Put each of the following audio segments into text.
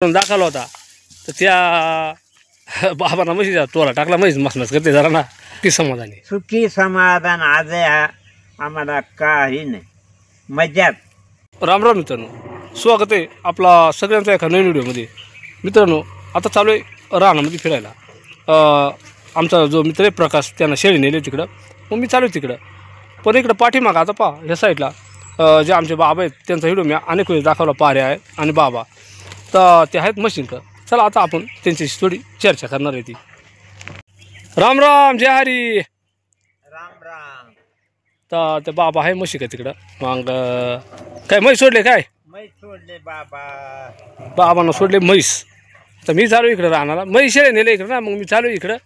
दाखवला होता तर त्या बाबांना म्हशीचा तोरा टाकला म्हैस मसमस करते जरा ना की समाधानी सुखी समाधान आज आम्हाला काही नाही मजात। राम राम मित्रांनो, स्वागत आहे आपला सगळ्यांचा एका नवीन व्हिडिओमध्ये। मित्रांनो, आता चालू आहे रानामध्ये फिरायला। आमचा जो मित्र आहे प्रकाश, त्यांना शेळी नेली तिकडं, मग मी चालू तिकडं। पण इकडं पाठीमागं आता पहा ह्या साईडला जे आमचे बाबा आहेत त्यांचा व्हिडिओ मी अनेक वेळेस दाखवला, पारे आहे आणि बाबा तर ते आहेत मशीनकर। चला आता आपण त्यांच्याशी थोडी चर्चा करणार आहे ती। राम राम, जय हरी। राम राम। तर ते बाबा आहे म्हशी का तिकडं, मग काय म्हैस सोडले काय? म्हैस सोडले बाबा, बाबांना सोडले म्हैस। तर मी चालू इकडं राहणार, म्हैस शेळे नेले इकडं ना, मग मी चालू इकडं।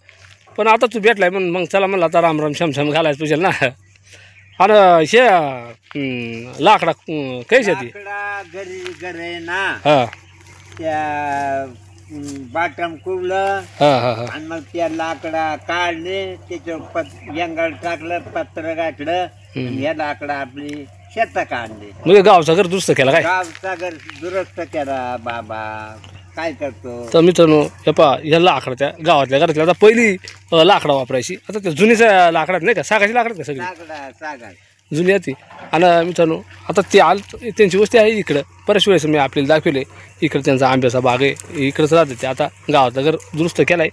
पण आता तू भेटलाय मग चला म्हणलं आता राम राम शमशम घालायचं तुझ्या ना। आणि हे लाकडा कैसे ती घरी घरे ना, हां त्या बाटम कुरलं हां हां हां आणि मग त्या लाकडा काढले, त्याच्यावर यंगल टाकलं, पत्र गाठलं आणि ह्या लाकडा आपली शेत काढले। म्हणजे गावचा घर दुरुस्त केला काय? गावचा घर दुरुस्त केला बाबा, काय करतो। तर मित्रांनो, हे पहा ह्या लाकडाच्या गावातल्या घरातल्या आता पहिली लाकडा वापरायची, आता त्या जुनीच्या लाकडात नाही का, सागाची लाकडात का सगळी लाकडा सागा जुनी आहे ती। आणि मित्रांनो आता ते त्यांची वस्ती आहे इकडं। बऱ्याच वेळेस मी आपल्याला दाखवले, इकडं त्यांचा आंब्याचा बाग आहे, इकडंच राहते ते। आता गावातलं घर दुरुस्त केलाय,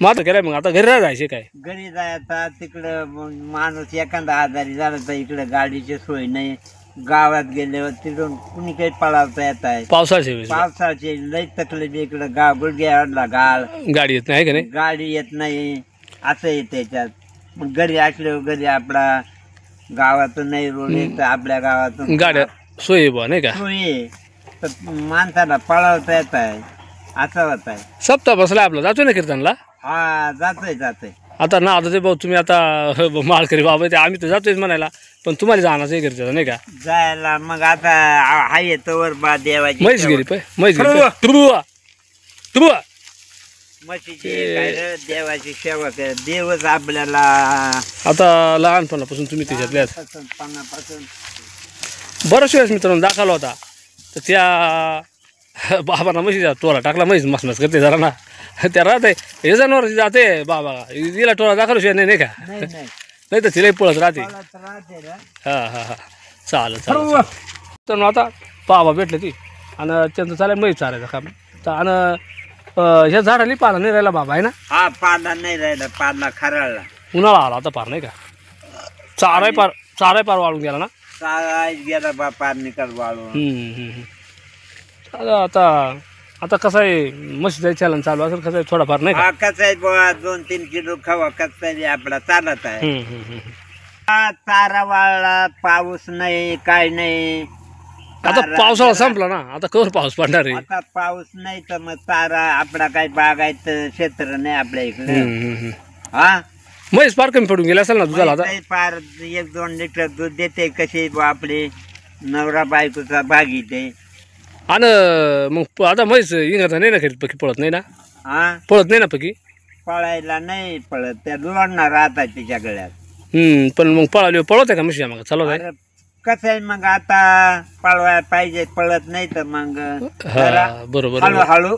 मग आता केलाय, मग आता घरी राहायचे काय, घरी जायचा। तिकडं माणूस एखादा आजारी झाला तर इकडं गाडीची सोय नाही, गावात गेल्यावर तिथून कुणी काही पळावता येत आहे। पावसाळ्याच्या वेळेस पावसाची लई तकलीफ, इकडं गाव गुडघ्याला गाळ, गाडी येत नाही का नाही, गाडी येत नाही, असं येत त्याच्यात। मग घरी असल्यावर घरी आपला गावातून नाही रोड येत, आपल्या गावातून गाड्या सोय बा नाही का, सोय तर माणसाला पळावता येत आहे, असं होत आहे। सप्ताह बसला आपला, जातो ना कीर्तनला। हा जातोय जातोय। आता ना आता ते भाऊ तुम्ही आता माळकरी बाबा ते आम्ही तर जातोयच म्हणायला, पण तुम्हाला जाण्याचं हे करतात नाही का जायला। मग आता हाय तोवर बा देवाची म्हैस गेली पाय, म्हैस गेली तुबुआ म्हशीची काय रे, देवाची सेवा कर, देवच आपल्याला आता लहानपणापासून तुम्ही त्याच्यातल्या पानापासून बऱ्याच वेळेस मित्रांनो दाखवला होता तर त्या बाबांना म्हशीचा तोरा टाकला, म्हैस मसमस करते जरा ना, त्या राहते हे जनावर जाते बाबा, तिला टोळा दाखवल्याशिवाय नाही का, नाही नाही नाही तर तिलाही पळत राहते। राहते रे। हां हां हां चालेल चालेल। तर आता बाबा भेटले ती आणि त्यांचं चालेल म्हैस चारायचं काम। तर आणि ह्या झाडाला पाला नाही राहिला बाबा आहे ना, हा पाला नाही राहिला, पाला खराळला, उन्हाळा आला आता पार नाही का, चाराय पार वाळून गेला ना, काय गेला बा पार निकाल वाळून। आता आता कसं आहे म्हशीचं चलन चालू असेल, कसं आहे थोडाफार नाही का, कसं आहे बुवा 2-3 किलो खावा, कसं आहे आपला चालत आहे। चारा वाळला, पाऊस नाही काय नाही, आता पावसाळा संपला ना, आता कवर पाऊस पडणार आहे। आता पाऊस नाही तर मग चारा आपला काही बागायचं क्षेत्र नाही आपल्या इकडे। हा म्हैस पार कमी पडून गेला असेल ना दुधाला आता, पार 1-2 लिटर दूध देते, कसे आपले नवरा बायकोचा भाग येते। आणि मग आता म्हैस इंगाचा नाही ना करीत, पकी पळत नाही ना, हा पळत नाही ना पकी, पळायला नाही पळत, त्या लोडणार राहतात तिच्या गळ्यात। पण मग पळाली पळत आहे का म्हशी मग चालवत आहे? अरे कसं आहे मग आता पळवायला पाहिजे, पळत नाही तर मग हा बरोबर। हळूहळू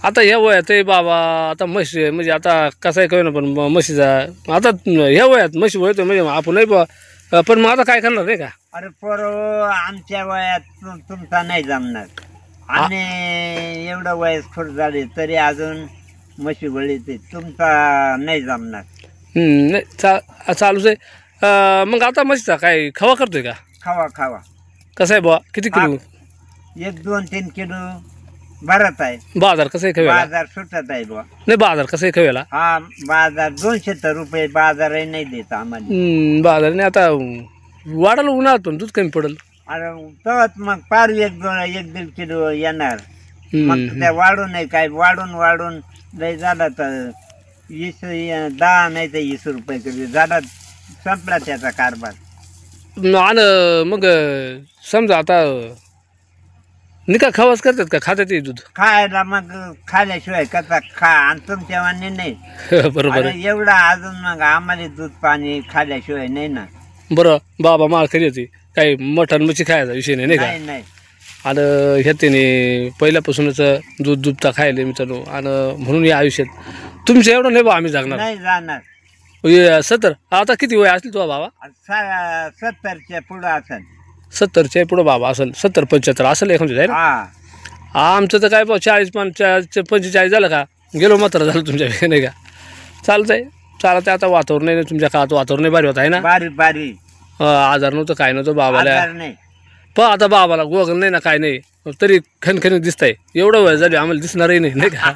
आता ह्या वयात आहे बाबा, आता म्हशी म्हणजे आता कसं आहे कळलं, पण म्हशीचा आता ह्या वयात म्हशी वळतो म्हणजे आपण नाही बा, पण मग आता काय करणार नाही का। अरे पोरं आमच्या वयात तुमचा नाही जमणार, आणि एवढं वयस थोडं झाले तरी अजून म्हशी वळीते, तुमचा नाही जमणार। नाही चालूच आहे। मग आता म्हशीचा काय खवा करतोय का? खावा खावा कसं आहे बुवा, किती किलो? 1-2-3 किलो भरत आहे। बाजार कसं आहे खव्याला? बाजार सुटत आहे बुवा। नाही बाजार कसं आहे खव्याला? हा बाजार 200 रुपये बाजारही नाही देत आम्हाला। बाजार नाही आता वाढायला उन्हाळ्यात पण दूध कमी पडेल। अरे तेव्हाच मग पार 1-2-1.5 किलो येणार, मग त्या वाढून नाही काय, वाढून लय झाला तर 10 नाही तर 20 रुपये किलो झाला, संपला त्याचा कारभार। आणि मग समजा आता निका खावाच करतात का, खातात ते दूध खायला, मग खाल्याशिवाय कसा खा, आणि तुमच्या वाणी नाही बरोबर एवढा अजून, मग आम्हाला दूध पाणी खाल्याशिवाय नाही ना। बरं बाबा माळ करी होती काही मटण मच्छी खायचा विषय नाही का, नाही आणि ह्या त्याने पहिल्यापासूनच दूध दुभता खायले मित्रांनो. आणि म्हणून या आयुष्यात तुमचं एवढं नाही बा आम्ही जगणार. नाही जाणार. 70 आता किती वय असली तुझा बाबा? 70च्या पुढं असेल. 70च्या पुढं बाबा असेल. 70-75 असेल एखादी आहे ना. आमचं तर काय बा 40-45 झालं का गेलो मात्र झालं तुमच्या नाही का. चालतंय चालतंय. आता वातावरण नाही तुमच्या काळात वातावरण भारी होत आहे ना. बारी बारी आजार नव्हतं काय नव्हतं बाबाला. आजार नाही. पण आता बाबाला गोगल नाही ना काय नाही तरी खणखणीत दिसतंय. एवढं वय झाली आम्हाला दिसणारही नाही का.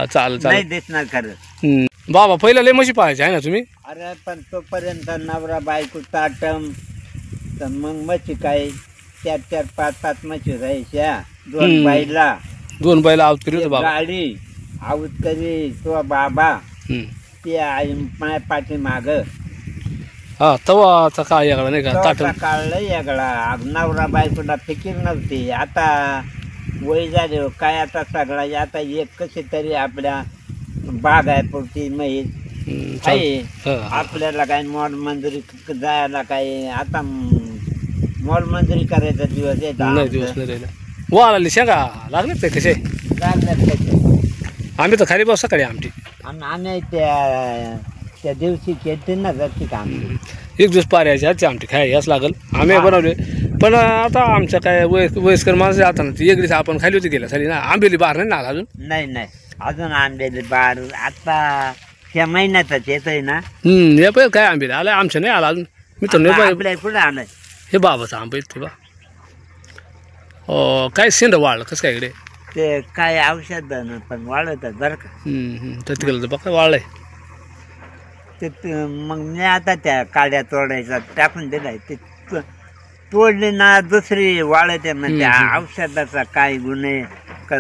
चाल चाल नाही दिसणार खरं. बाबा पहिला लय म्हशी पाहायचे आहे ना तुम्ही. अरे पण तोपर्यंत नवरा बायको ताटम तर मग मच्छी काय 4-4, 5-5 मच्छी राहायच्या. 2 बाईला 2 बैल आवत करी होतं बाबा. गाडी आवत करी तो बाबा ते आई माय पाठी माग. हा तवाचा काय याकडा नाही का ताट. काढलं यागळा. नवरा बायकोला फिकीर नव्हती. आता वय झाले काय आता सगळा आता एक कशी तरी आपल्या बाग आहे पुरती माहीत आहे. आपल्याला काय मॉल मंदिरी जायला काय आता मॉल मंदिरी करायचा दिवस नाही दिवस नाही राहिला. वाला शेंगा लागले ते कसे आम्ही तर खाली बस सकाळी आमची आम्ही त्या दिवशी केली ना घरची काम. एक दिवस पाऱ्याची आजची आमटी खाय याच लागल आम्ही बनवले. पण आता आमच्या काय वयस्कर माणसं आता ना ती एक दिवस आपण खाली होती गेल्या साली ना. आंबेली बार नाही ना आला अजून. नाही अजून आंबेली बार आता त्या महिन्यातच येतोय ना. हे पण काय आंबेली आलाय आमच्या नाही आला अजून. मित्र आपल्या कुठे आलंय हे बाबाचं आंबे ते बा. काय शेंड वाढलं कसं काय इकडे. ते काय औषध पण वाढवतात बरं का. तर तिकडलं तर बघा वाढलंय. ते मग मी आता त्या काड्या तोडायचा टाकून दिलाय. ते तोडली ना दुसरी वाळते मग त्या औषधाचा काय गुण आहे का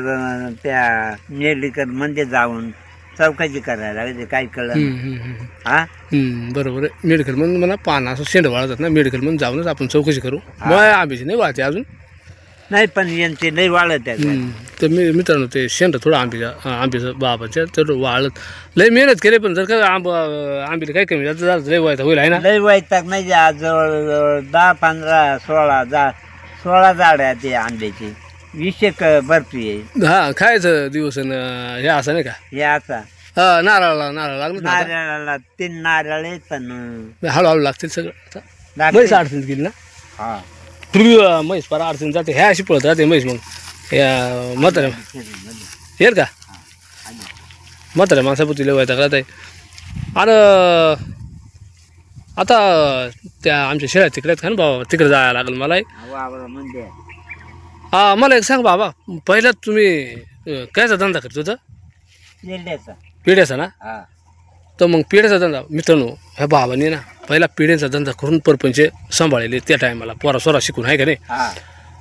त्या मेडिकल मध्ये जाऊन चौकशी करायला लागते काय कळलं. हा बरोबर आहे. मेडिकल मध्ये म्हणा पाना असं शेंड वाळतात ना. मेडिकल मध्ये जाऊनच आपण चौकशी करू. मग आंब्याची नाही वाळते अजून. नाही पण यांचे नाही वाळत आहे. तर मित्रांनो ते शेंड थोडं आंब्याचं बाबाच्या तर वाळत लय मेहनत केली. पण जर का आंबीला काय कमी झालं लय व्हायचं होईल आहे ना. लय वैताग नाही. आज जवळ 10, 15, 16 झाड आहे ते आंब्याची. 20 बर्फी आहे. हा खायचं दिवस हे असं नाही का. हे असा नारळ लागलं. नारळाला 3 नारळ आहेत पण हळूहळू लागतील सगळं. म्हैस अडचणीत गेली ना. हा पूर्वी म्हैस फार अडचण जाते. ह्या अशी पळत राहते म्हैस. मग ह्या म्हाताऱ्या येईल का म्हाताऱ्या माणसापुती लय व्हायचा राहत आहे. आणि आता त्या आमच्या शेळ्या तिकडे आहेत का ना बाबा. तिकडे जायला लागेल मला. म्हणजे मला एक सांग बाबा. पहिला तुम्ही कायचा धंदा करत होता. पिढ्याचा ना. तर मग पिढ्याचा धंदा मित्रांनो ह्या बाबांनी ना पहिला पिढ्याचा धंदा करून परपंच सांभाळले त्या टायमाला. पोरा शिकून आहे का नाही.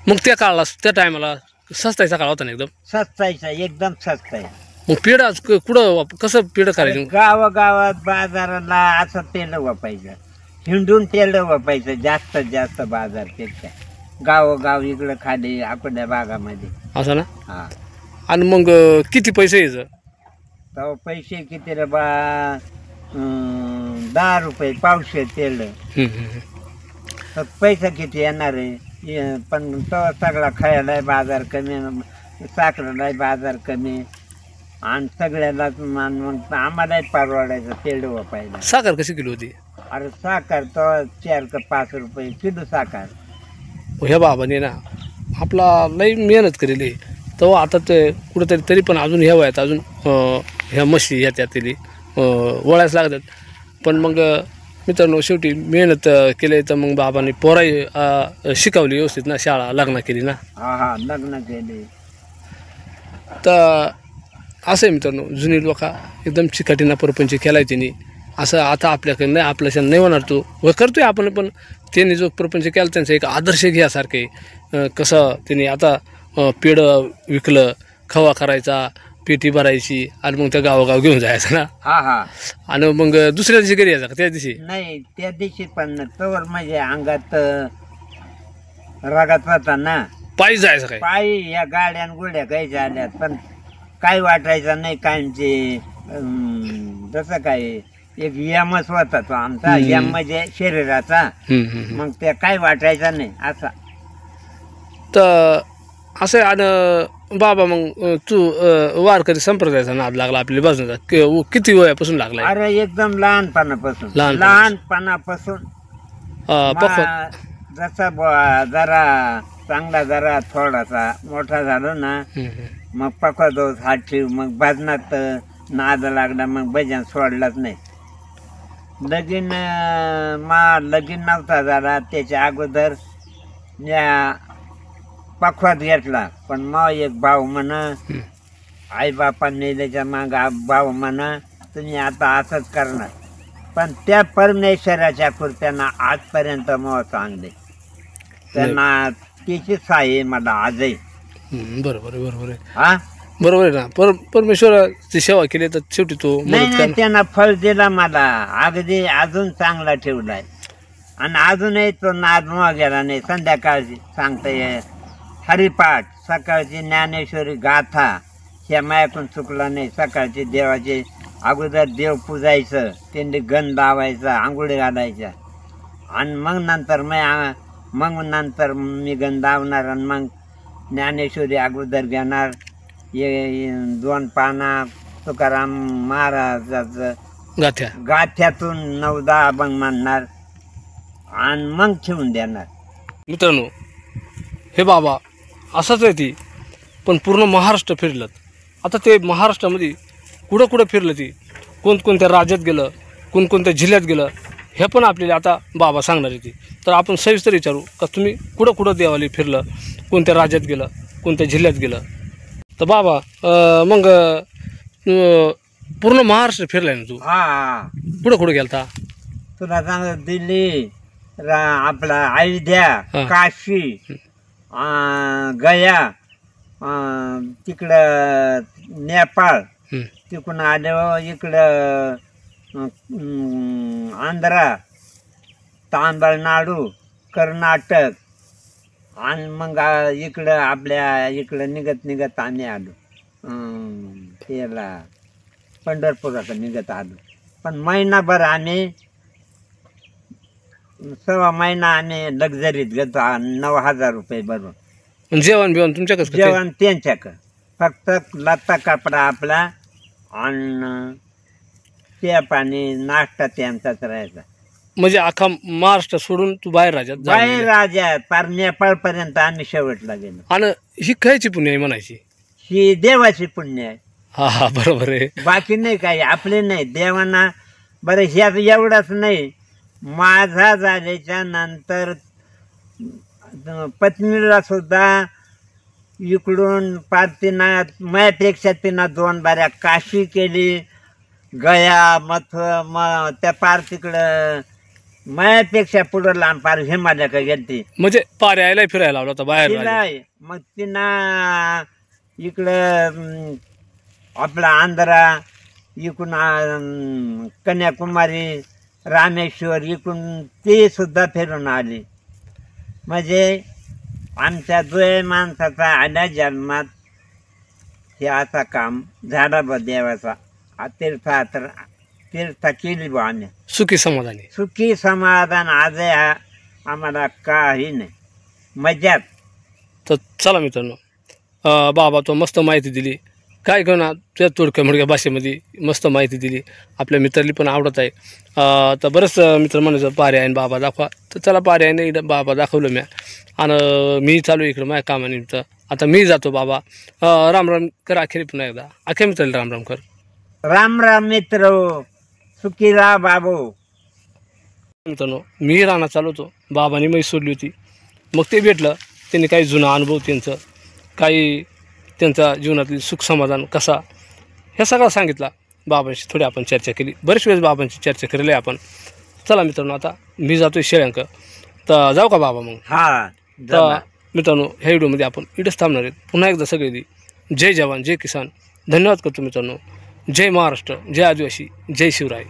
मग त्या काळाला त्या टायमाला सस्तायचा काळ होता ना एकदम. सस्तायचा एकदम सस्ताय. मग पिढा कुठं कसं पिढं करायचं. गावागावात बाजाराला असं तेल वापायचं. हिंडून तेल वापायचं जास्तीत जास्त बाजारपेक्षा. गावोगाव इकडं खाली आपल्या भागामध्ये असं ना. हा आणि मग किती पैसे यायचं. तेव्हा पैसे किती रे बा. 10 रुपये पावशे तेल. तर पैसा किती येणार आहे. पण तो सगळा खायला बाजार कमी. साखरेला बाजार कमी. आणि सगळ्यालाच मग आम्हालाही परवडायचं तेल वापायला. साखर कशी किलो होती. अरे साखर तो 4 का 5 रुपये किलो साखर. ह्या बाबाने ना आपला लई मेहनत केलेली. तेव्हा आता ते कुठंतरी तरी पण अजून ह्या वयात अजून ह्या म्हशी ह्या त्यातली वळायच लागतात. पण मग मित्रांनो शेवटी मेहनत केली. तर मग बाबांनी पोराही शिकवली व्यवस्थित ना. शाळा लग्न केली ना. हा लग्न केली. तर असं आहे मित्रांनो जुनी लोक एकदम चिकाटीना परपंच केलाय त्यांनी. असं आता आपल्याकडे नाही आपल्याच्या नाही होणार. तो व करतोय आपण. पण त्यांनी जो प्रपंच केला त्यांचा एक आदर्श घ्यासारखे. कसं त्यांनी आता पेढं विकलं. खवा करायचा. पेटी भरायची आणि मग त्या गावोगाव घेऊन जायचं ना. हा आणि मग दुसऱ्या दिवशी घरी यायचा का त्या दिवशी. नाही त्या दिवशी पण तोवर म्हणजे अंगात रागात होता ना. पायी जायचं काय. पायी या गाड्या गोड्या काही झाल्यात पण काय वाटायचं नाही. कायमचे जसं काय एक यमच होता तो आमचा. यम म्हणजे शरीराचा. मग ते काय वाटायचं नाही असा. तर असं आणि बाबा मग तू वारकरी संप्रदायाचा नाद लागला आपल्या बाजूला किती वयापासून लागला अरे एकदम लहानपणापासून लहानपणापासून. पक्व जसा जरा चांगला जरा थोडासा मोठा झालो ना मग पक्वा दोस हात ठेव मग भजनात नाद लागला मग भजन सोडलाच नाही. लगीन लगीन नव्हता झाला त्याच्या अगोदर या पखवात घेतला पण मग एक भाऊ म्हण आई बापांनी त्याच्या माग भाऊ म्हण तुम्ही आता असंच करणार पण त्या परमेश्वराच्या कृत्यानं आजपर्यंत मग चांगले त्यांना तिची साई मला आजही. बरोबर आहे बरोबर आहे हा बरोबर आहे ना. परमेश्वराची सेवा केली तर शेवटी तो नाही त्यांना फळ दिला मला अगदी अजून चांगला ठेवलाय आणि अजूनही तो नाद मग गेला नाही. संध्याकाळची सांगता हरिपाठ सकाळची ज्ञानेश्वरी गाथा ह्या मायातून चुकला नाही. सकाळची देवाचे अगोदर देव पूजायचं त्यांनी गंध लावायचा आंघोळी घालायच्या आणि मग नंतर मी गंध लावणार आणि मग ज्ञानेश्वरी अगोदर घेणार 2 पाना तुकाराम महाराजाचं गाथ्यातून 9-10 अभंग म्हणणार आणि मग ठेवून देणार. मित्रांनो हे बाबा असंच आहे ती पण पूर्ण महाराष्ट्र फिरलं. आता ते महाराष्ट्रामध्ये कुठं फिरलं ती कोणकोणत्या राज्यात गेलं कोणकोणत्या जिल्ह्यात गेलं हे पण आपल्याला आता बाबा सांगणार आहे ती. तर आपण सविस्तर विचारू का तुम्ही कुठं देवाला फिरलं कोणत्या राज्यात गेलं कोणत्या जिल्ह्यात गेलं. तर बाबा मग पूर्ण महाराष्ट्र फिरलाय ना तू. हा कुठं गेलता तुला सांग दिल्ली आपला अयोध्या काशी गया तिकडं नेपाळ तिकडून आलो इकडं आंध्रा तामिळनाडू कर्नाटक आणि मग इकडं आपल्या इकडं निघत आम्ही आलो त्याला पंढरपुराकडे निघत आलो. पण महिनाभर आम्ही 1.25 महिना आम्ही लक्झरीत घेतो 9,000 रुपये भरून. जेवण बिवण तुमच्याकडे जेवण त्यांच्याकडं फक्त लत्ता कपडा आपला आणि ते पाणी नाश्ता त्यांचाच राहायचा. म्हणजे अख्खा महाराष्ट्र सोडून तू बाहेर राज्यात पार नेपाळ पर्यंत आम्ही शेवटला गेलो. आणि ही खायची पुण्य आहे म्हणायची ही देवाची पुण्य आहे. हा बरोबर आहे बाकी नाही काही आपले नाही देवांना. बरं ह्यात एवढंच नाही माझा झाल्याच्या नंतर पत्नीला सुद्धा इकडून पार तिनं माझ्यापेक्षा 2 बाऱ्या काशी केली गया त्या पार तिकडं माझ्यापेक्षा पुढं लांब पार हिमालयाकडे गेलती. म्हणजे पार्याला फिरायला लावला होता बाहेर. मग तिनं इकडं आपला आंध्रा इकडून कन्याकुमारी रामेश्वर इकडून ते सुद्धा फिरून आली. म्हणजे आमच्या 2 माणसाचा आल्या जन्मात हे असं काम झाला बा देवाचा. तीर्थ केली बा आम्ही सुखी समाधान आज आम्हाला काही नाही मजात. तर चला मित्रांनो बाबा तो मस्त माहिती दिली काय घेऊन तुझ्या तोडक्या मोडक्या भाषेमध्ये मस्त माहिती दिली आपल्या मित्राला पण आवडत आहे. तर बरंच मित्र म्हणायचं पार्यायन बाबा दाखवा. तर चला पार्यायने इकडं बाबा दाखवलं मी आणि मी चालू इकडं माझ्या कामानिमित्त. आता मी जातो बाबा. राम राम कर अखेरी पुन्हा एकदा अखेर मित्राला राम राम कर. राम राम मित्र सुखी राहा बाबू. मित्रांनो मी राहणार चालवतो बाबांनी मी सोडली होती मग ते भेटलं त्यांनी काही जुना अनुभव त्यांचं काही त्यांचा जीवनातील सुख समाधान कसा हे सगळं सांगितला. बाबांशी थोडी आपण चर्चा केली बरेच वेळेस बाबांची चर्चा केलेली आहे आपण. चला मित्रांनो आता मी जातोय शेळ्यांक. तर जाऊ का बाबा मग. तर मित्रांनो ह्या व्हिडिओमध्ये आपण इथंच थांबणार आहेत. पुन्हा एकदा सगळे जय जवान जय किसान. धन्यवाद करतो मित्रांनो. जय महाराष्ट्र जय आदिवासी जय शिवराय.